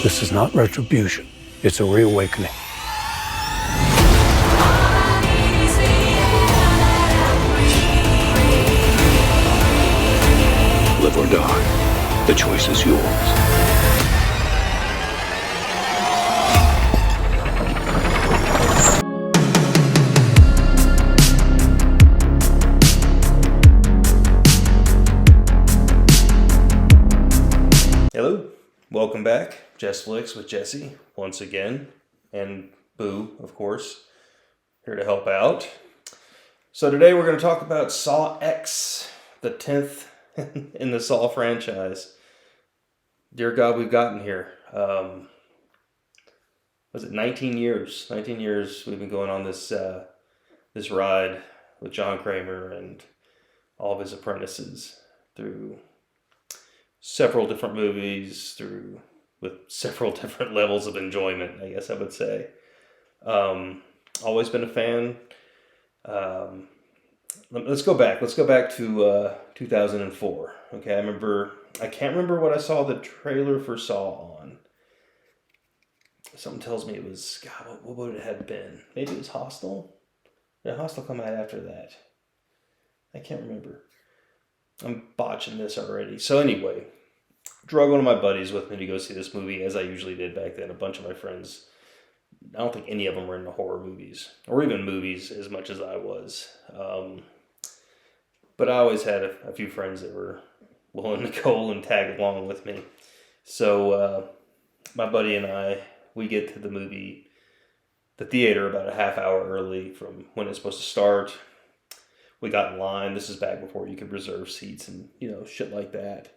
This is not retribution. It's a reawakening. Live or die. The choice is yours. Hello, welcome back. Jess Flicks with Jesse once again, and Boo, of course, here to help out. So today we're going to talk about Saw X, the 10th in the Saw franchise. Dear God, we've gotten here. Was it 19 years? 19 years we've been going on this this ride with John Kramer and all of his apprentices through several different movies, with several different levels of enjoyment, I guess I would say. Always been a fan. Let's go back. Let's go back to 2004. Okay, I can't remember what I saw the trailer for Saw on. Something tells me it was, God, what would it have been? Maybe it was Hostel? Did Hostel come out after that? I can't remember. I'm botching this already. So anyway, drug one of my buddies with me to go see this movie, as I usually did back then. A bunch of my friends, I don't think any of them were into horror movies, or even movies as much as I was. But I always had a few friends that were willing to go and tag along with me. So my buddy and I, we get to the theater about a half hour early from when it's supposed to start. We got in line. This is back before you could reserve seats and, shit like that.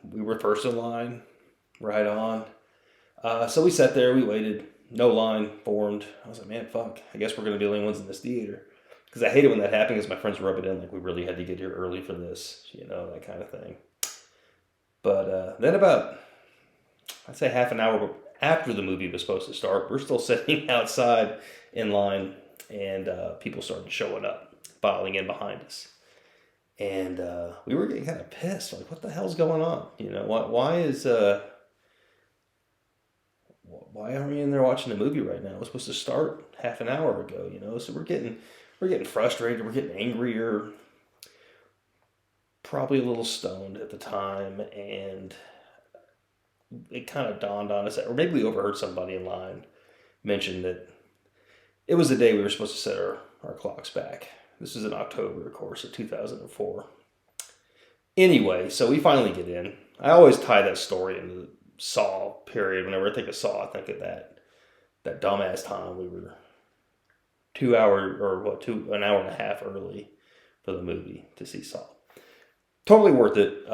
We were first in line, right on. So we sat there, we waited, no line formed. I was like, man, fuck, I guess we're going to be the only ones in this theater. Because I hated when that happened, because my friends rub it in like we really had to get here early for this, that kind of thing. But then about, I'd say half an hour after the movie was supposed to start, we're still sitting outside in line, and people started showing up, filing in behind us. And we were getting kind of pissed, like, what the hell's going on? Why aren't we in there watching the movie right now? It was supposed to start half an hour ago, So we're getting frustrated, we're getting angrier, probably a little stoned at the time, and it kind of dawned on us, or maybe we overheard somebody in line mention that it was the day we were supposed to set our clocks back. This is in October, of course, of 2004. Anyway, so we finally get in. I always tie that story into the Saw period. Whenever I think of Saw, I think of that dumbass time we were an hour and a half early for the movie to see Saw. Totally worth it.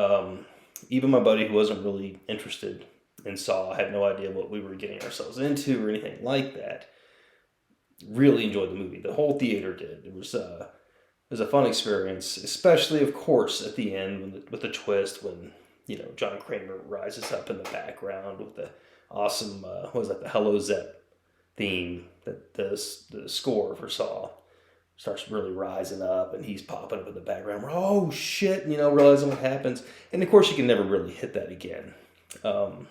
Even my buddy who wasn't really interested in Saw, had no idea what we were getting ourselves into or anything like that, really enjoyed the movie. The whole theater did. It was a fun experience, especially, of course, at the end with the twist when John Kramer rises up in the background with the awesome the Hello Zep theme, that the score for Saw starts really rising up, and he's popping up in the background. We're, oh shit, realizing what happens, and of course you can never really hit that again. But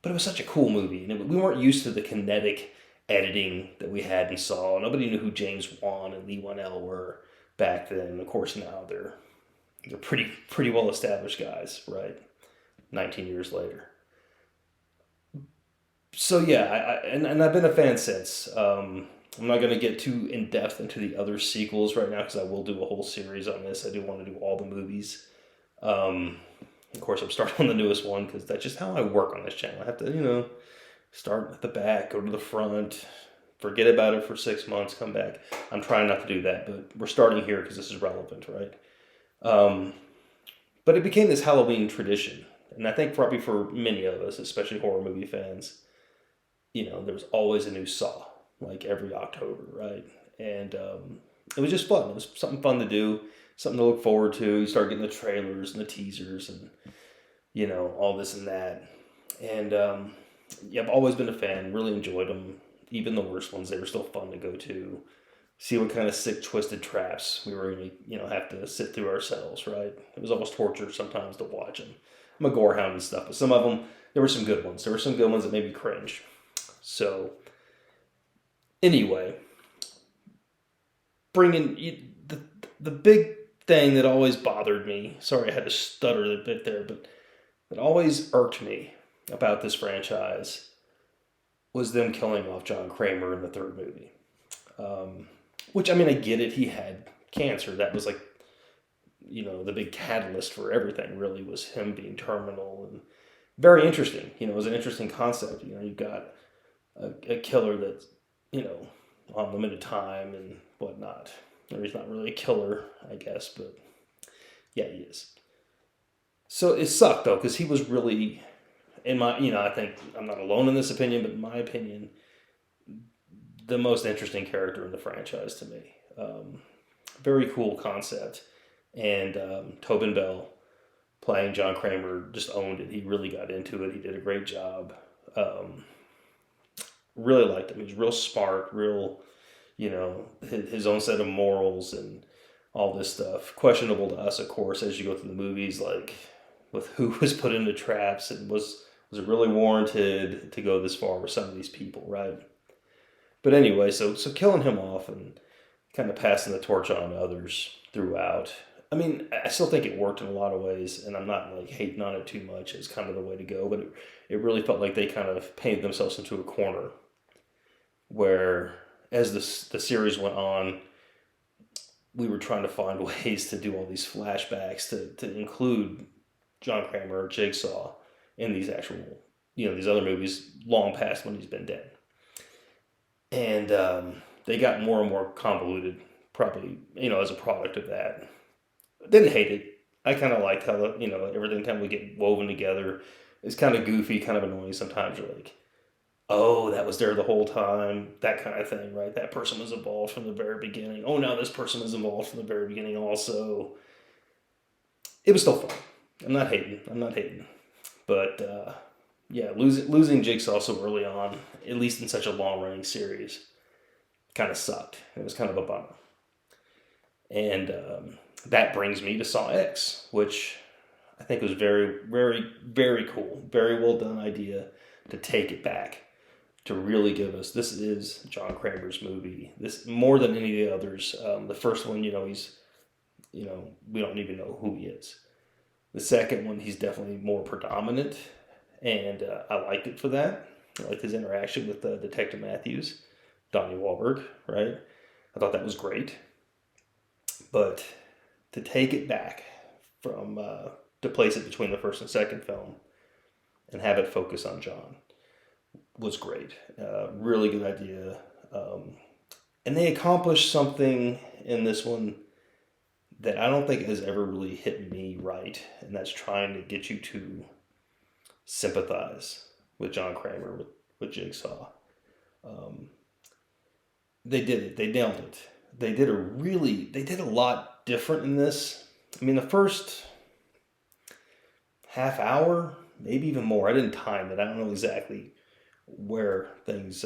it was such a cool movie, and we weren't used to the kinetic editing that we had in Saw. Nobody knew who James Wan and Lee Wanell were back then. Of course, now they're pretty well established guys, right? 19 years later. So yeah, and I've been a fan since. I'm not going to get too in depth into the other sequels right now, because I will do a whole series on this. I do want to do all the movies. Of course, I'm starting on the newest one because that's just how I work on this channel. I have to, start at the back, go to the front, forget about it for 6 months, come back. I'm trying not to do that, but we're starting here because this is relevant, right? But it became this Halloween tradition. And I think probably for many of us, especially horror movie fans, there was always a new Saw, like every October, right? And it was just fun. It was something fun to do, something to look forward to. You start getting the trailers and the teasers and, all this and that. And I've always been a fan, really enjoyed them. Even the worst ones, they were still fun to go to. See what kind of sick, twisted traps we were going to, have to sit through ourselves, right? It was almost torture sometimes to watch them. I'm a gore hound and stuff, but some of them, there were some good ones. There were some good ones that made me cringe. So anyway, bringing the big thing that always bothered me. Sorry, I had to stutter a bit there, but that always irked me about this franchise was them killing off John Kramer in the third movie. Which, I mean, I get it. He had cancer. That was like, the big catalyst for everything, really, was him being terminal. And very interesting. It was an interesting concept. You've got a killer that's, on limited time and whatnot. Or he's not really a killer, I guess, but yeah, he is. So it sucked, though, because he was really, I think I'm not alone in this opinion, but in my opinion, the most interesting character in the franchise to me. Very cool concept. And Tobin Bell playing John Kramer just owned it. He really got into it. He did a great job. Really liked him. He was real smart, real, his own set of morals and all this stuff. Questionable to us, of course, as you go through the movies, like with who was put into traps and was it really warranted to go this far with some of these people, right? But anyway, so killing him off and kind of passing the torch on to others throughout. I mean, I still think it worked in a lot of ways, and I'm not like hating on it too much. It's kind of the way to go, but it really felt like they kind of painted themselves into a corner where, as the series went on, we were trying to find ways to do all these flashbacks to include John Kramer or Jigsaw in these actual, these other movies long past when he's been dead. And they got more and more convoluted, probably, as a product of that. Didn't hate it. I kind of liked how, everything kind of would get woven together. It's kind of goofy, kind of annoying sometimes. You're like, oh, that was there the whole time, that kind of thing, right? That person was involved from the very beginning. Oh, now this person was involved from the very beginning also. It was still fun. I'm not hating. But, yeah, losing Jigsaw so early on, at least in such a long-running series, kind of sucked. It was kind of a bummer. And that brings me to Saw X, which I think was very, very, very cool. Very well done idea to take it back, to really give us, this is John Kramer's movie. This more than any of the others. The first one, he's, we don't even know who he is. The second one, he's definitely more predominant, and I liked it for that. I liked his interaction with Detective Matthews, Donnie Wahlberg, right? I thought that was great. But to take it back from, to place it between the first and second film and have it focus on John was great. Really good idea. And they accomplished something in this one that I don't think has ever really hit me right, and that's trying to get you to sympathize with John Kramer, with Jigsaw. They did it. They nailed it. They did a lot different in this. I mean, the first half hour, maybe even more. I didn't time it. I don't know exactly where things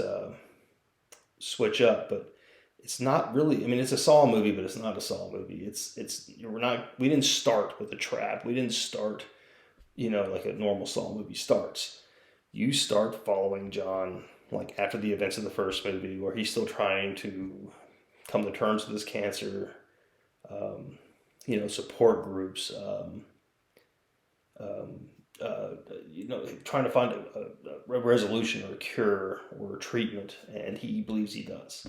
switch up, but it's not really. I mean, it's a Saw movie, but it's not a Saw movie. We didn't start with a trap. We didn't start, like a normal Saw movie starts. You start following John like after the events of the first movie, where he's still trying to come to terms with his cancer. Support groups. Trying to find a resolution or a cure or a treatment, and he believes he does.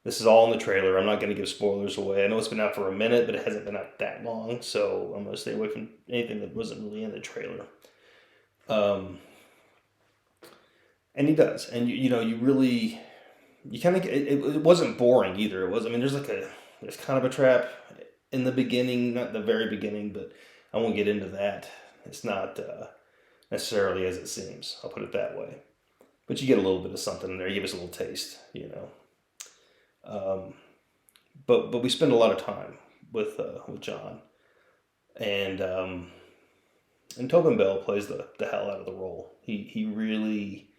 This is all in the trailer. I'm not going to give spoilers away. I know it's been out for a minute, but it hasn't been out that long, so I'm going to stay away from anything that wasn't really in the trailer. And he does, and you kind of get it wasn't boring either. It was. I mean, there's kind of a trap in the beginning, not the very beginning, but I won't get into that. It's not necessarily as it seems. I'll put it that way. But you get a little bit of something in there. You give us a little taste, But we spend a lot of time with John, and Tobin Bell plays the hell out of the role. He really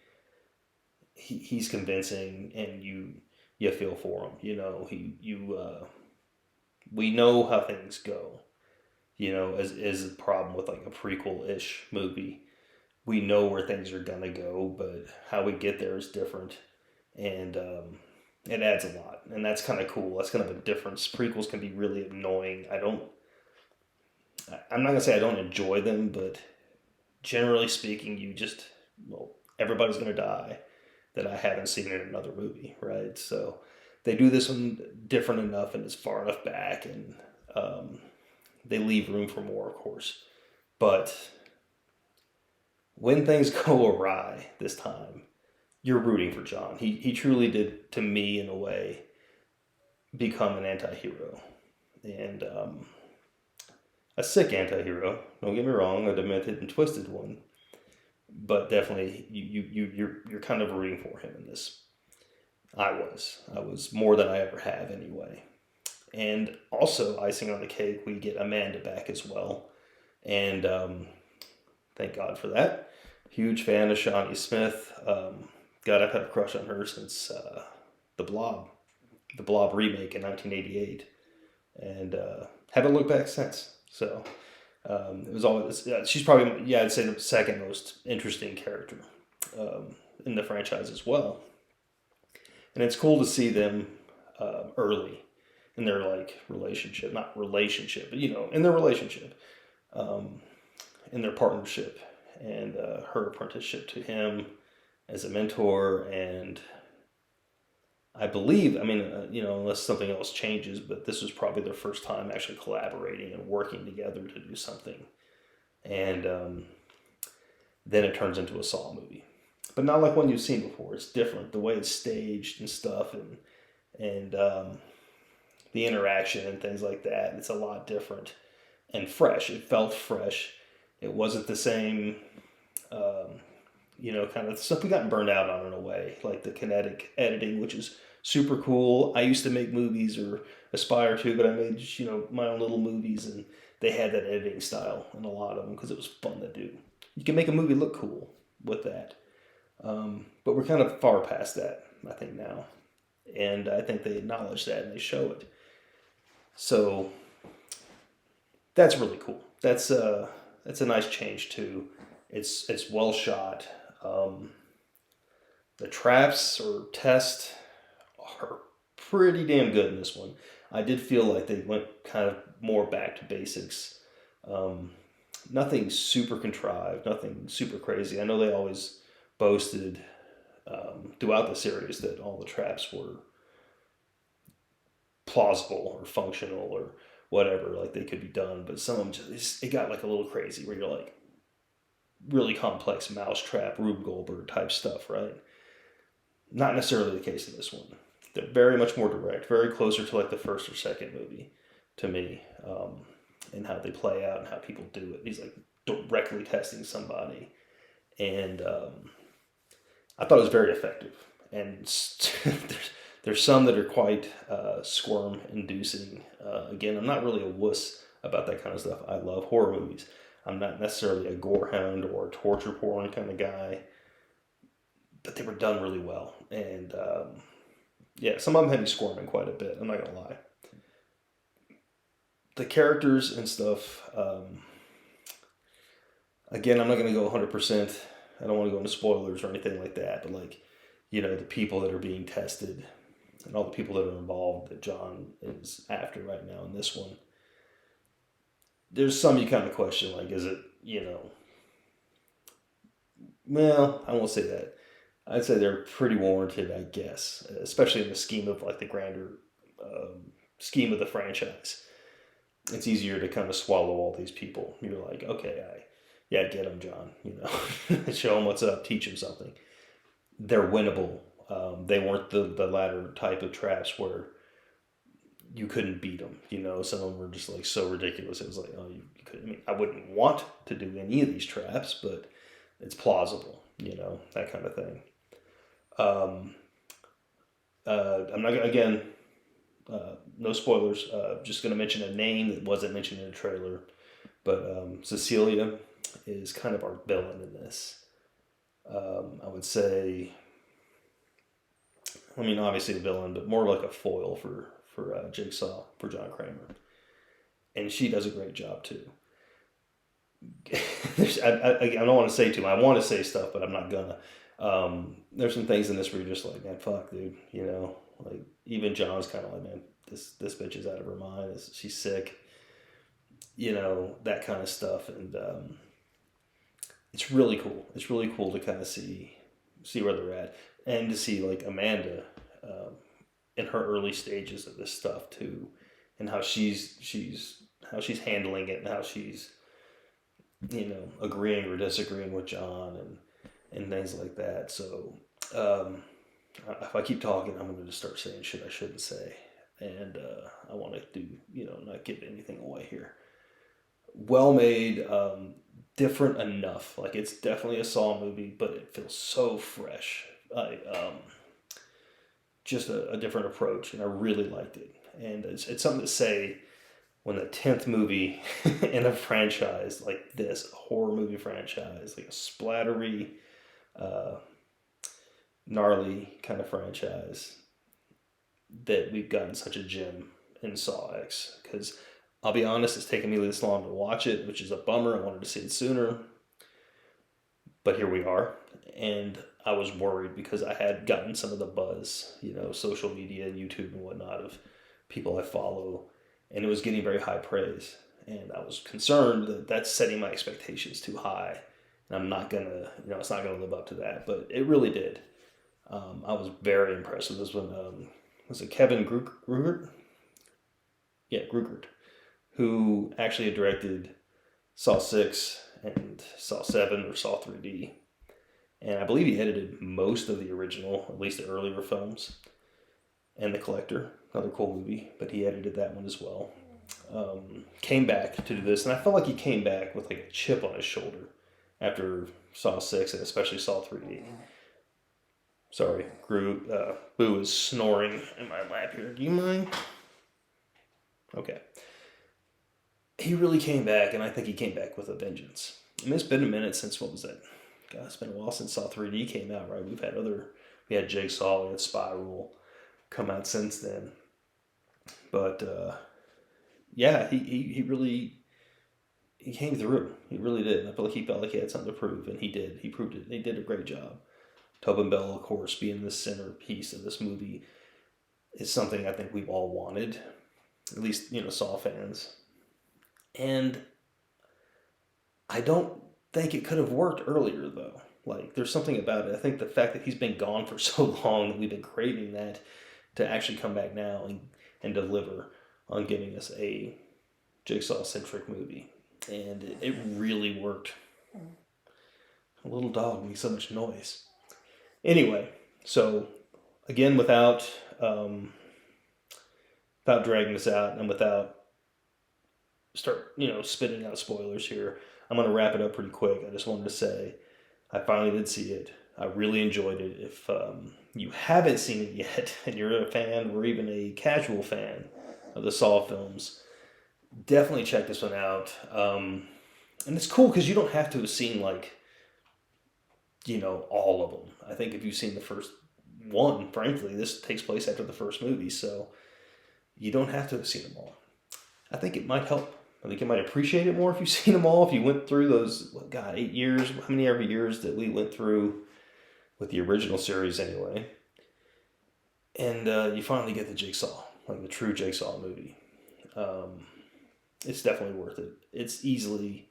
he's convincing, and you feel for him. We know how things go. As a problem with like a prequel-ish movie. we know where things are gonna go, but how we get there is different, and it adds a lot, and that's kind of cool. That's kind of a difference. Prequels can be really annoying. I'm not gonna say I don't enjoy them, but generally speaking, everybody's gonna die that I haven't seen in another movie, right? So they do this one different enough, and it's far enough back, and they leave room for more, of course. But when things go awry this time, you're rooting for John. He truly did, to me, in a way, become an anti-hero. And a sick anti-hero. Don't get me wrong, a demented and twisted one. But definitely, you're kind of rooting for him in this. I was more than I ever have anyway. And also, icing on the cake, we get Amanda back as well, and thank God for that. Huge fan of Shawnee Smith. God, I've had a crush on her since the Blob remake in 1988, and haven't looked back since. So it was always she's probably I'd say the second most interesting character in the franchise as well, and it's cool to see them early in their relationship, not relationship, but in their relationship, in their partnership, and her apprenticeship to him as a mentor, and I believe, unless something else changes, but this was probably their first time actually collaborating and working together to do something. And then it turns into a Saw movie. But not like one you've seen before. It's different. The way it's staged and stuff, and the interaction and things like that. It's a lot different and fresh. It felt fresh. It wasn't the same, kind of stuff we got burned out on in a way, like the kinetic editing, which is super cool. I used to make movies, or aspire to, but I made my own little movies, and they had that editing style in a lot of them because it was fun to do. You can make a movie look cool with that, but we're kind of far past that, I think, now, and I think they acknowledge that and they show it. So that's really cool. That's a nice change too. It's well shot. The traps or tests are pretty damn good in this one. I did feel like they went kind of more back to basics. Nothing super contrived, nothing super crazy. I know they always boasted throughout the series that all the traps were plausible or functional or whatever, like they could be done, but some of them it got like a little crazy where you're like, really complex mousetrap, Rube Goldberg type stuff, right? Not necessarily the case in this one. They're very much more direct, very closer to like the first or second movie to me, and how they play out and how people do it. He's like directly testing somebody, and I thought it was very effective. And there's some that are quite squirm-inducing. Again, I'm not really a wuss about that kind of stuff. I love horror movies. I'm not necessarily a gore hound or a torture porn kind of guy, but they were done really well. And some of them had me squirming quite a bit. I'm not going to lie. The characters and stuff, again, I'm not going to go 100%. I don't want to go into spoilers or anything like that, but the people that are being tested and all the people that are involved that John is after right now in this one, there's some you kind of question, is it, well, I won't say that. I'd say they're pretty warranted, I guess, especially in the scheme of the grander scheme of the franchise. It's easier to kind of swallow all these people. You're like, okay, get them, John, show them what's up, teach them something. They're winnable. They weren't the latter type of traps where you couldn't beat them. Some of them were just so ridiculous. It was like, oh, you couldn't. I wouldn't want to do any of these traps, but it's plausible. That kind of thing. I'm not gonna, again, no spoilers. Just gonna mention a name that wasn't mentioned in the trailer, but Cecilia is kind of our villain in this. I would say, obviously a villain, but more like a foil for Jigsaw, for John Kramer. And she does a great job too. I don't want to say too much. I want to say stuff, but I'm not gonna. There's some things in this where you're just like, man, fuck, dude. You know, like even John's kind of like, man, this bitch is out of her mind. She's sick. You know, that kind of stuff, and it's really cool. It's really cool to kind of see where they're at, and to see like Amanda in her early stages of this stuff too, and how she's handling it, and how she's, you know, agreeing or disagreeing with John, and things like that. So if I keep talking, I'm going to just start saying shit I shouldn't say, and I want to do, you know, not give anything away here. Well made, different enough. Like, it's definitely a Saw movie, but it feels so fresh. Just a different approach, and I really liked it. And it's something to say when the 10th movie in a franchise like this, a horror movie franchise, like a splattery, gnarly kind of franchise, that we've gotten such a gem in Saw X. Because I'll be honest, it's taken me this long to watch it, which is a bummer. I wanted to see it sooner. But here we are. And I was worried because I had gotten some of the buzz, you know, social media and YouTube and whatnot, of people I follow, and it was getting very high praise. And I was concerned that that's setting my expectations too high. And I'm not going to, you know, it's not going to live up to that. But it really did. I was very impressed with this one. Was it Kevin Grugert? Yeah, Grugert, who actually had directed Saw 6 and Saw 7 or Saw 3D. And I believe he edited most of the original, at least the earlier films, and The Collector, another cool movie, but he edited that one as well. Came back to do this, and I felt like he came back with like a chip on his shoulder after Saw 6 and especially Saw 3D. Sorry, Boo is snoring in my lap here. Do you mind? Okay. He really came back, and I think he came back with a vengeance. I mean, it's been a minute since, what was that? God, it's been a while since Saw 3D came out, right? We had Jigsaw, we had Spiral come out since then. But, yeah, he really, he came through. He really did. And I feel like he felt like he had something to prove, and he did. He proved it. He did a great job. Tobin Bell, of course, being the centerpiece of this movie is something I think we've all wanted, at least, you know, Saw fans. And I don't think it could have worked earlier, though. Like, there's something about it. I think the fact that he's been gone for so long, that we've been craving that, to actually come back now and deliver on giving us a Jigsaw-centric movie. And it really worked. A little dog makes so much noise. Anyway, so again, without dragging this out and without spitting out spoilers here, I'm going to wrap it up pretty quick. I just wanted to say I finally did see it. I really enjoyed it. If you haven't seen it yet and you're a fan or even a casual fan of the Saw films, definitely check this one out. And it's cool because you don't have to have seen, like, you know, all of them. I think if you've seen the first one, frankly, this takes place after the first movie, so you don't have to have seen them all. I think it might help. I think you might appreciate it more if you've seen them all. If you went through those, 8 years, how many ever years that we went through with the original series anyway. And you finally get the Jigsaw, like the true Jigsaw movie. It's definitely worth it. It's easily,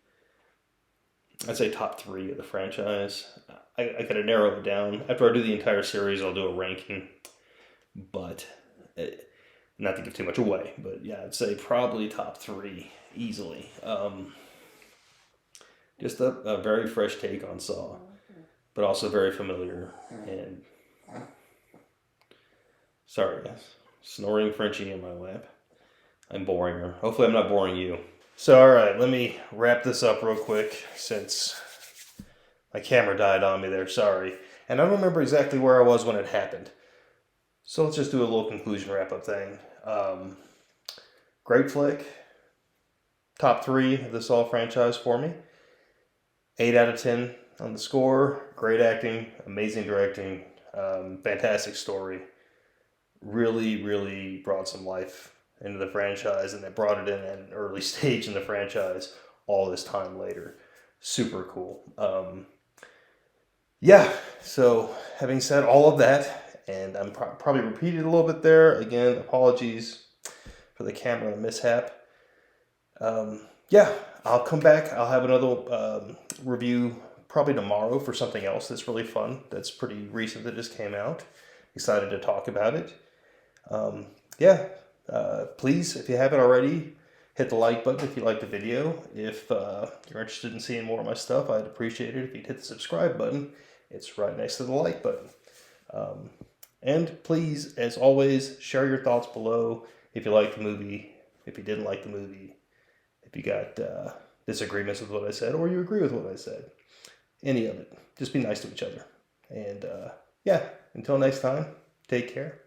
I'd say, top 3 of the franchise. I gotta narrow it down. After I do the entire series, I'll do a ranking. But, not to give too much away, but yeah, I'd say probably top 3 easily. Just a very fresh take on Saw, but also very familiar. And sorry, guys, snoring Frenchie in my lap. I'm boring her. Hopefully, I'm not boring you. So, all right, let me wrap this up real quick since my camera died on me there. Sorry, and I don't remember exactly where I was when it happened. So let's just do a little conclusion wrap-up thing. Great flick. Top 3 of the Saw franchise for me. 8 out of 10 on the score. Great acting, amazing directing, fantastic story. Really, really brought some life into the franchise, and it brought it in at an early stage in the franchise all this time later. super cool. Yeah, so having said all of that, and I'm probably repeated a little bit there, again, apologies for the camera mishap. Yeah, I'll come back. I'll have another review probably tomorrow for something else that's really fun, that's pretty recent, that just came out. Excited to talk about it. Yeah, please, if you haven't already, hit the like button if you like the video. If you're interested in seeing more of my stuff, I'd appreciate it if you'd hit the subscribe button. It's right next to the like button. And please, as always, share your thoughts below if you liked the movie, if you didn't like the movie, if you got disagreements with what I said, or you agree with what I said. Any of it. Just be nice to each other. And yeah, until next time, take care.